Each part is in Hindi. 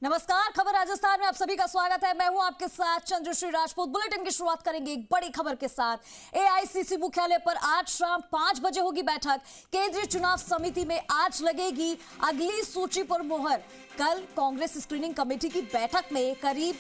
नमस्कार, खबर राजस्थान में आप सभी का स्वागत है। मैं हूं आपके साथ चंद्रश्री राजपूत। बुलेटिन की शुरुआत करेंगे एक बड़ी खबर के साथ। एआईसीसी मुख्यालय पर आज शाम 5 बजे होगी बैठक। केंद्रीय चुनाव समिति में आज लगेगी अगली सूची पर मुहर। कल कांग्रेस स्क्रीनिंग कमेटी की बैठक में करीब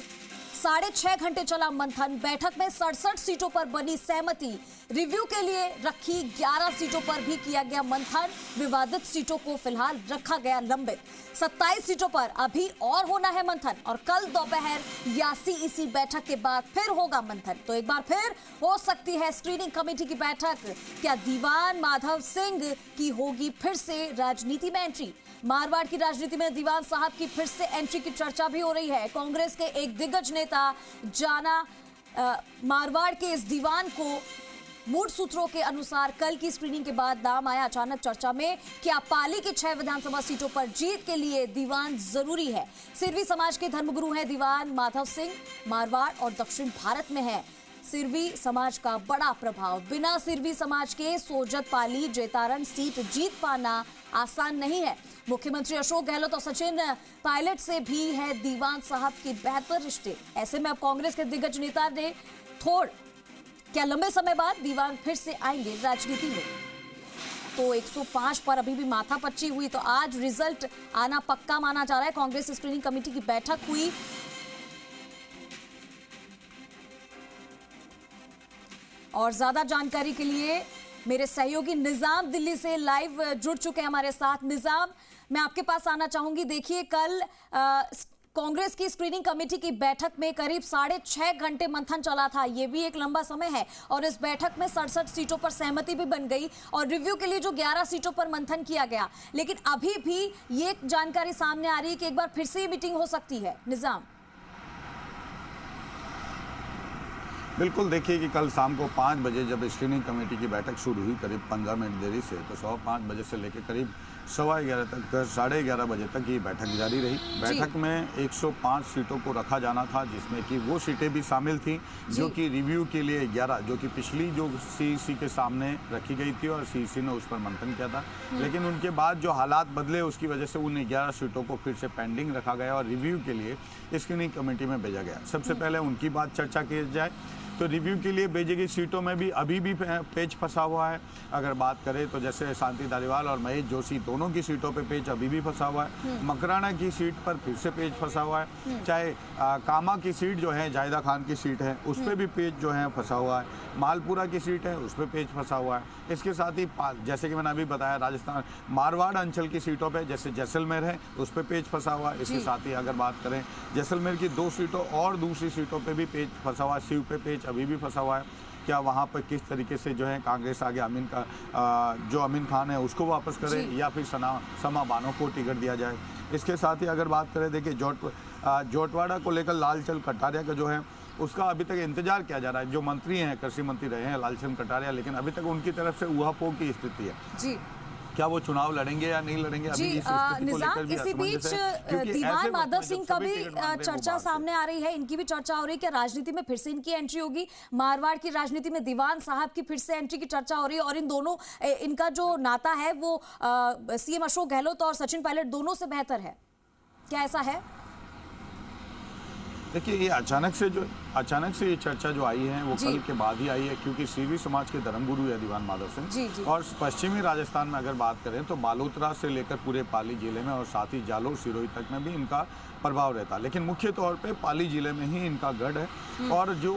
6.5 घंटे चला मंथन। बैठक में 67 सीटों पर बनी सहमति। रिव्यू के लिए रखी 11 सीटों पर भी किया गया मंथन। विवादित सीटों को फिलहाल रखा गया लंबित। 27 सीटों पर अभी और होना है मंथन और कल दोपहर यासी इसी बैठक के बाद फिर होगा मंथन। तो एक बार फिर हो सकती है स्क्रीनिंग कमेटी की बैठक। क्या दीवान माधव सिंह की होगी फिर से राजनीति में एंट्री? मारवाड़ की राजनीति में दीवान साहब की फिर से एंट्री की चर्चा भी हो रही है। कांग्रेस के एक दिग्गज नेता जाना मारवाड़ के इस दीवान को मूल सूत्रों के अनुसार कल की स्क्रीनिंग के बाद नाम आया अचानक चर्चा में। क्या पाली की 6 विधानसभा सीटों पर जीत के लिए दीवान जरूरी है? सिरवी समाज के धर्मगुरु हैं दीवान माधव सिंह। मारवाड़ और दक्षिण भारत में है सिरवी समाज का बड़ा प्रभाव। बिना सिरवी समाज के सोजत पाली जेतारन सीट जीत पाना आसान नहीं है। मुख्यमंत्री अशोक गहलोत और सचिन पायलट से भी है दीवान साहब के बेहतर रिश्ते। ऐसे में अब कांग्रेस के दिग्गज नेता ने क्या लंबे समय बाद दीवान फिर से आएंगे राजनीति में? तो 105 पर अभी भी माथापच्ची हुई, तो आज रिजल्ट आना पक्का माना जा रहा है। कांग्रेस स्क्रीनिंग कमेटी की बैठक हुई और ज्यादा जानकारी के लिए मेरे सहयोगी निजाम दिल्ली से लाइव जुड़ चुके हैं हमारे साथ। निजाम, मैं आपके पास आना चाहूंगी। देखिए, कल कांग्रेस की स्क्रीनिंग कमेटी की बैठक में करीब 6.5 घंटे मंथन चला था। ये भी एक लंबा समय है और इस बैठक में 67 सीटों पर सहमति भी बन गई और रिव्यू के लिए जो 11 सीटों पर मंथन किया गया। लेकिन अभी भी ये जानकारी सामने आ रही है कि एक बार फिर से ये मीटिंग हो सकती है। निजाम, बिल्कुल, देखिए कि कल शाम को 5 बजे जब स्क्रीनिंग कमेटी की बैठक शुरू हुई करीब 15 मिनट देरी से, तो 5:15 बजे से लेकर करीब 11:15 तक 11:30 बजे तक ये बैठक जारी रही। बैठक में 105 सीटों को रखा जाना था, जिसमें कि वो सीटें भी शामिल थीं जो कि रिव्यू के लिए 11 जो कि पिछली जो सीईसी के सामने रखी गई थी और सीईसी ने उस पर मंथन किया था। लेकिन उनके बाद जो हालात बदले उसकी वजह से उन 11 सीटों को फिर से पेंडिंग रखा गया और रिव्यू के लिए स्क्रीनिंग कमेटी में भेजा गया। सबसे पहले उनकी बात चर्चा की जाए तो रिव्यू के लिए भेजी गई सीटों में भी अभी भी पेच फंसा हुआ है। अगर बात करें तो जैसे शांति धारीवाल और महेश जोशी दोनों की सीटों पे पेच अभी भी फंसा हुआ है। मकराना की सीट पर फिर से पेच फंसा हुआ है। चाहे कामा की सीट जो है जायदा खान की सीट है उस पर भी पेच जो है फंसा हुआ है। मालपुरा की सीट है उस पर पेच फंसा हुआ है। इसके साथ ही जैसे कि मैंने अभी बताया राजस्थान मारवाड़ अंचल की सीटों पर जैसे जैसलमेर है उस पर पेच फंसा हुआ है। इसके साथ ही अगर बात करें जैसलमेर की 2 सीटों और दूसरी सीटों पर भी पेच फंसा हुआ है। शिव पे पेच अभी भी फंसा हुआ है। क्या वहाँ पर किस तरीके से जो है कांग्रेस आगे जो अमीन खान है उसको वापस करे या फिर समा बानो को टिकट दिया जाए। इसके साथ ही अगर बात करें, देखिए जोटवाड़ा को लेकर लालचंद कटारिया का जो है उसका अभी तक इंतजार किया जा रहा है। जो मंत्री हैं, कृषि मंत्री रहे हैं लालचंद कटारिया, लेकिन अभी तक उनकी तरफ से ऊहापोह की स्थिति है जी। क्या वो चुनाव लड़ेंगे या नहीं लड़ेंगे? जी निजाम, इसी बीच दीवान माधव सिंह का भी चर्चा सामने आ रही है। इनकी भी चर्चा हो रही है कि राजनीति में फिर से इनकी एंट्री होगी। मारवाड़ की राजनीति में दीवान साहब की फिर से एंट्री की चर्चा हो रही है और इन दोनों इनका जो नाता है वो सीएम अशोक गहलोत और सचिन पायलट दोनों से बेहतर है। क्या ऐसा है? देखिए, ये अचानक से ये चर्चा जो आई है वो कल के बाद ही आई है, क्योंकि सिरवी समाज के धर्मगुरु है दीवान माधव सिंह। और पश्चिमी राजस्थान में अगर बात करें तो बालोतरा से लेकर पूरे पाली जिले में और साथ ही जालोर सिरोही तक में भी इनका प्रभाव रहता है। लेकिन मुख्य तौर पे पाली जिले में ही इनका गढ़ है। और जो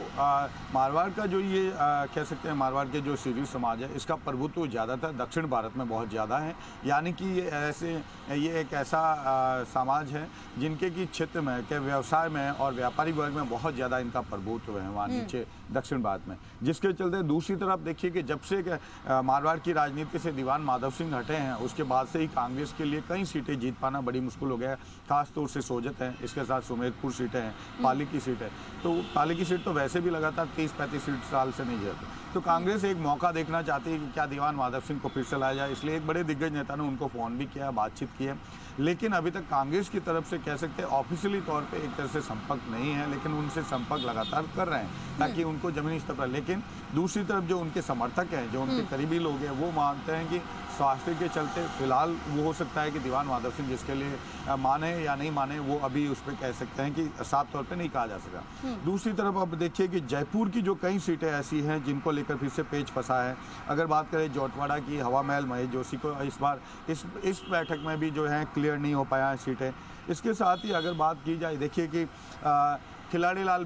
मारवाड़ का जो ये कह सकते हैं मारवाड़ के जो सिरवी समाज है इसका प्रभुत्व ज़्यादातर दक्षिण भारत में बहुत ज़्यादा है। यानी कि ये एक ऐसा समाज है जिनके की क्षेत्र में के व्यवसाय में और व्यापारी वर्ग में बहुत ज़्यादा इनका प्रभुत्व है वहाँ नीचे दक्षिण भारत में। जिसके चलते दूसरी तरफ देखिए कि जब से मारवाड़ की राजनीति से दीवान माधव सिंह हटे हैं उसके बाद से ही कांग्रेस के लिए कई सीटें जीत पाना बड़ी मुश्किल हो गया है। खासतौर से सोजत है, इसके साथ सुमेरपुर सीटें हैं, पाली की सीट है। तो पाली की सीट तो वैसे भी लगातार 30-35 साल से नहीं जीती। तो कांग्रेस एक मौका देखना चाहती है कि क्या दीवान माधव सिंह को फिर से लाया जाए। इसलिए एक बड़े दिग्गज नेता ने उनको फ़ोन भी किया, बातचीत की है। लेकिन अभी तक कांग्रेस की तरफ से कह सकते हैं ऑफिशियली तौर पे एक तरह से संपर्क नहीं है, लेकिन उनसे संपर्क लगातार कर रहे हैं ताकि उनको जमीनी स्तर पर। लेकिन दूसरी तरफ जो उनके समर्थक हैं, जो उनके करीबी लोग हैं, वो मानते हैं कि स्वास्थ्य के चलते फिलहाल वो हो सकता है कि दीवान माधव सिंह जिसके लिए माने या नहीं माने, वो अभी उस पर कह सकते हैं कि साफ तौर पे नहीं कहा जा सका। दूसरी तरफ अब देखिए कि जयपुर की जो कई सीटें ऐसी हैं जिनको लेकर फिर से पेच फंसा है। अगर बात करें जौटवाड़ा की, हवा महल महेश जोशी को इस बार इस बैठक में भी जो है क्लियर नहीं हो पाया है सीटें। इसके साथ ही अगर बात की जाए, देखिए कि खिलाड़ी लाल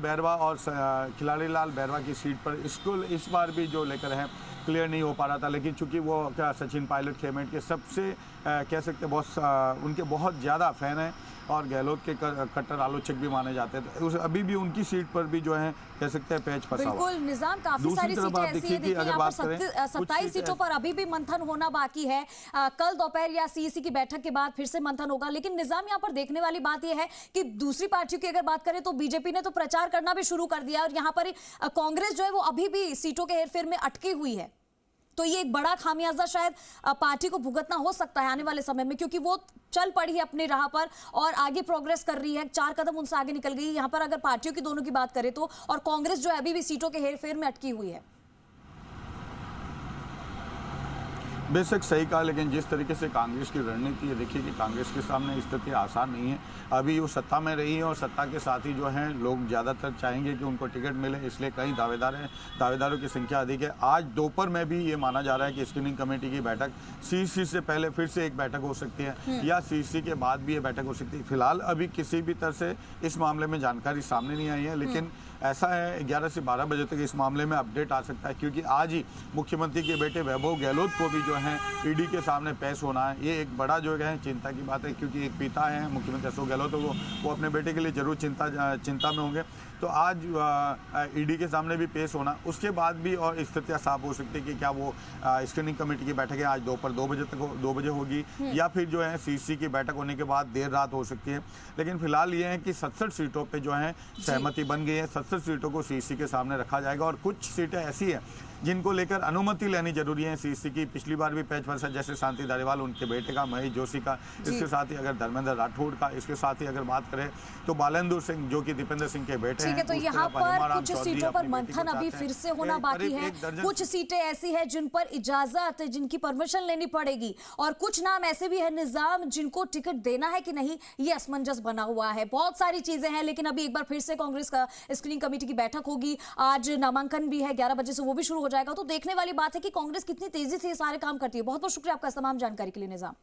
बैरवा की सीट पर इसको इस बार भी जो लेकर है क्लियर नहीं हो पा रहा था, लेकिन चूंकि वो क्या सचिन पायलट खेमेट के सबसे कह सकते बहुत उनके बहुत ज़्यादा फ़ैन हैं और गहलोत के कट्टर आलोचक भी माने जाते हैं, तो अभी भी उनकी सीट पर भी जो है कह सकते हैं पेच फंसा हुआ। बिल्कुल निजाम, काफी सारी सीटें ऐसी हैं, देखिए यहाँ पर 27 सीटों पर अभी भी मंथन होना बाकी है। कल दोपहर या सीईसी की बैठक के बाद फिर से मंथन होगा। लेकिन निजाम, यहाँ पर देखने वाली बात यह है कि दूसरी पार्टियों की अगर बात करें तो बीजेपी ने तो प्रचार करना भी शुरू कर दिया और यहाँ पर कांग्रेस जो है वो अभी भी सीटों के हेरफेर में अटकी हुई है। तो ये एक बड़ा खामियाजा शायद पार्टी को भुगतना हो सकता है आने वाले समय में, क्योंकि वो चल पड़ी है अपनी राह पर और आगे प्रोग्रेस कर रही है, 4 कदम उनसे आगे निकल गई। यहाँ पर अगर पार्टियों की दोनों की बात करें तो, और कांग्रेस जो है अभी भी सीटों के हेरफेर में अटकी हुई है। बेशक सही कहा, लेकिन जिस तरीके से कांग्रेस की रणनीति है, देखिए कि कांग्रेस के सामने स्थिति आसान नहीं है। अभी वो सत्ता में रही है और सत्ता के साथ ही जो है लोग ज़्यादातर चाहेंगे कि उनको टिकट मिले, इसलिए कई दावेदारों की संख्या अधिक है। आज दोपहर में भी ये माना जा रहा है कि स्क्रीनिंग कमेटी की बैठक सीईसी से पहले फिर से एक बैठक हो सकती है या सीईसी के बाद भी ये बैठक हो सकती है। फिलहाल अभी किसी भी तरह से इस मामले में जानकारी सामने नहीं आई है, लेकिन ऐसा है 11 से 12 बजे तक इस मामले में अपडेट आ सकता है, क्योंकि आज ही मुख्यमंत्री के बेटे वैभव गहलोत को भी जो है ईडी के सामने पेश होना है। ये एक बड़ा जो है चिंता की बात है, क्योंकि एक पिता है मुख्यमंत्री अशोक गहलोत, तो वो अपने बेटे के लिए जरूर चिंता में होंगे। तो आज ईडी के सामने भी पेश होना, उसके बाद भी और स्थितियाँ साफ हो सकती है कि क्या वो स्क्रीनिंग कमेटी की बैठक है आज दोपहर 2 बजे होगी या फिर जो है सीईसी की बैठक होने के बाद देर रात हो सकती है। लेकिन फिलहाल ये है कि 67 सीटों पे जो है सहमति बन गई है। 67 सीटों को सीईसी के सामने रखा जाएगा और कुछ सीटें ऐसी हैं जिनको लेकर अनुमति लेनी जरूरी है सीईसी की। पिछली बार भी पेच फंसा, जैसे शांति धारीवाल, उनके बेटे का, महेश जोशी का, इसके साथ ही अगर धर्मेंद्र राठौड़ का, इसके साथ ही अगर बात करें तो बालेंदुर सिंह जो कि दीपेंद्र सिंह के बेटे हैं। तो यहाँ पर कुछ सीटों पर मंथन अभी फिर से होना बाकी है। कुछ सीटें ऐसी है जिन पर इजाजत, जिनकी परमिशन लेनी पड़ेगी, और कुछ नाम ऐसे भी है निजाम जिनको टिकट देना है कि नहीं, ये असमंजस बना हुआ है। बहुत सारी चीजें हैं, लेकिन अभी एक बार फिर से कांग्रेस का स्क्रीनिंग कमेटी की बैठक होगी। आज नामांकन भी है, 11 बजे से वो भी शुरू हो जाएगा। तो देखने वाली बात है कि कांग्रेस कितनी तेजी से ये सारे काम करती है। बहुत बहुत शुक्रिया आपका तमाम जानकारी के लिए निजाम।